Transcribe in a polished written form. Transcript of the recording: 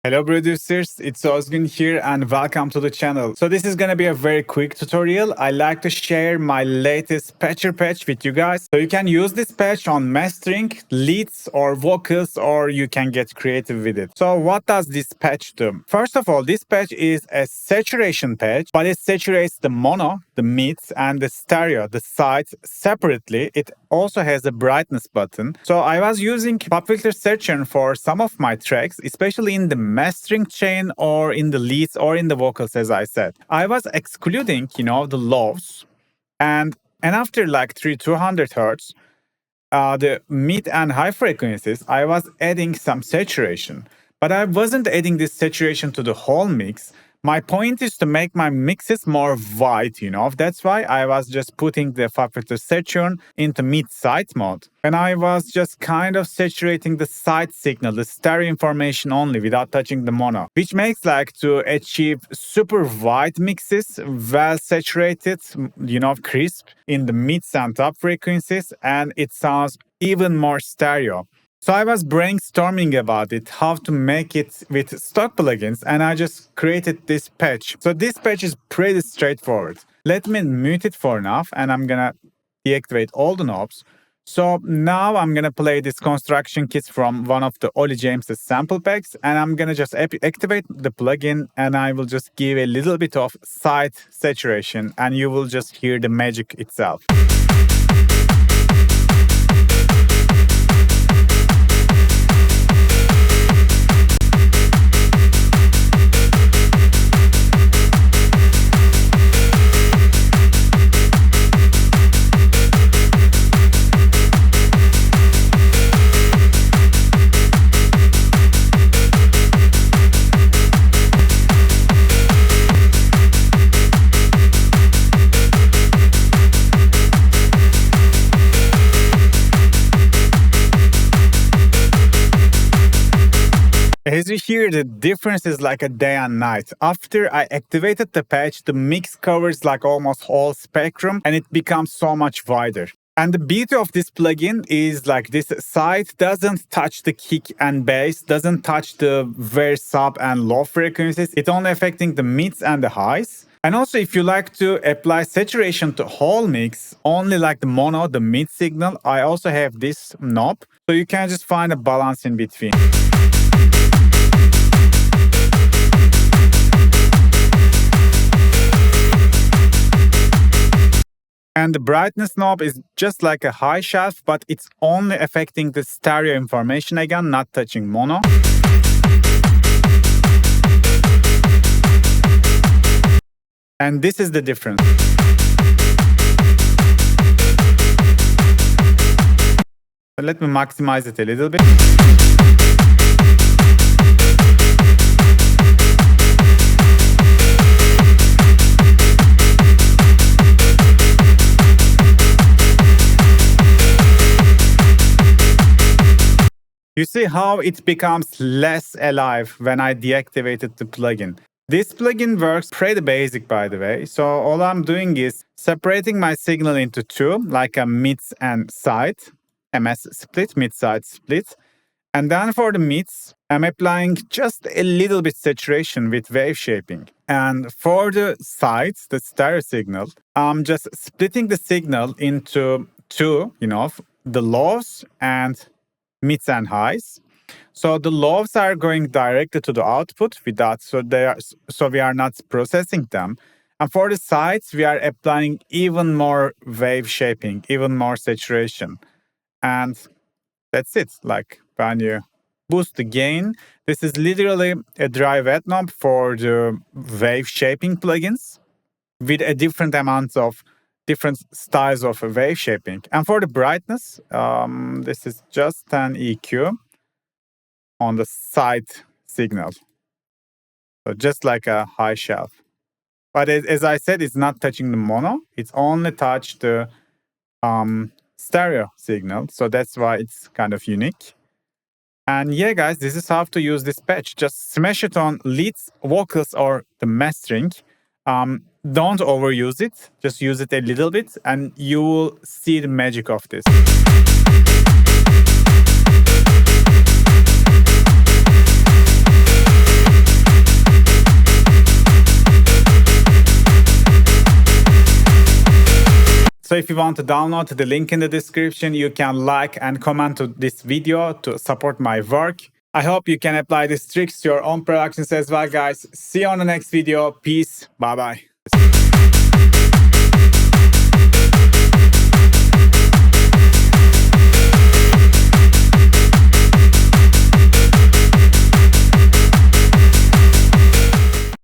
Hello producers, it's Ozgun here and welcome to the channel. So this is gonna be a very quick tutorial. I like to share my latest patcher patch with you guys. So you can use this patch on mastering, leads or vocals, or you can get creative with it. So what does this patch do? First of all, this patch is a saturation patch, but it saturates the mono, the mids and the stereo, the sides separately. It also has a brightness button. So I was using pop filter searcher for some of my tracks, especially in the mastering chain or in the leads or in the vocals, as I said. I was excluding, the lows, and after like 200 hertz, the mid and high frequencies, I was adding some saturation, but I wasn't adding this saturation to the whole mix. My point is to make my mixes more wide, That's why I was just putting the pop filter saturation into mid-side mode. And I was just kind of saturating the side signal, the stereo information only without touching the mono, which makes like to achieve super wide mixes, well saturated, crisp in the mids and top frequencies, and it sounds even more stereo. So I was brainstorming about it, how to make it with stock plugins, and I just created this patch. So this patch is pretty straightforward. Let me mute it for now, and I'm gonna deactivate all the knobs. So now I'm gonna play this construction kits from one of the Ollie James's sample packs, and I'm gonna just activate the plugin, and I will just give a little bit of side saturation, and you will just hear the magic itself. As you hear, the difference is like a day and night. After I activated the patch, the mix covers like almost whole spectrum and it becomes so much wider. And the beauty of this plugin is like this side doesn't touch the kick and bass, doesn't touch the very sub and low frequencies. It's only affecting the mids and the highs. And also, if you like to apply saturation to whole mix, only like the mono, the mid signal, I also have this knob. So you can just find a balance in between. And the brightness knob is just like a high shelf, but it's only affecting the stereo information again, not touching mono. And this is the difference. So let me maximize it a little bit. You see how it becomes less alive when I deactivated the plugin. This plugin works pretty basic, by the way. So all I'm doing is separating my signal into two, like a mids and side, MS split, mid-side split. And then for the mids, I'm applying just a little bit saturation with wave shaping. And for the sides, the stereo signal, I'm just splitting the signal into two, the lows and mids and highs. So the lows are going directly to the output without, so we are not processing them. And for the sides, we are applying even more wave shaping, even more saturation. And that's it. Like when you boost the gain, this is literally a drive add knob for the wave shaping plugins with a different amount of different styles of wave shaping. And for the brightness, this is just an EQ on the side signal. So just like a high shelf. But as I said, it's not touching the mono. It's only touched the stereo signal. So that's why it's kind of unique. And yeah, guys, this is how to use this patch. Just smash it on leads, vocals, or the mastering. Don't overuse it. Just use it a little bit and you will see the magic of this. So if you want to download the link in the description, you can like and comment to this video to support my work. I hope you can apply these tricks to your own productions as well, guys. See you on the next video. Peace. Bye-bye.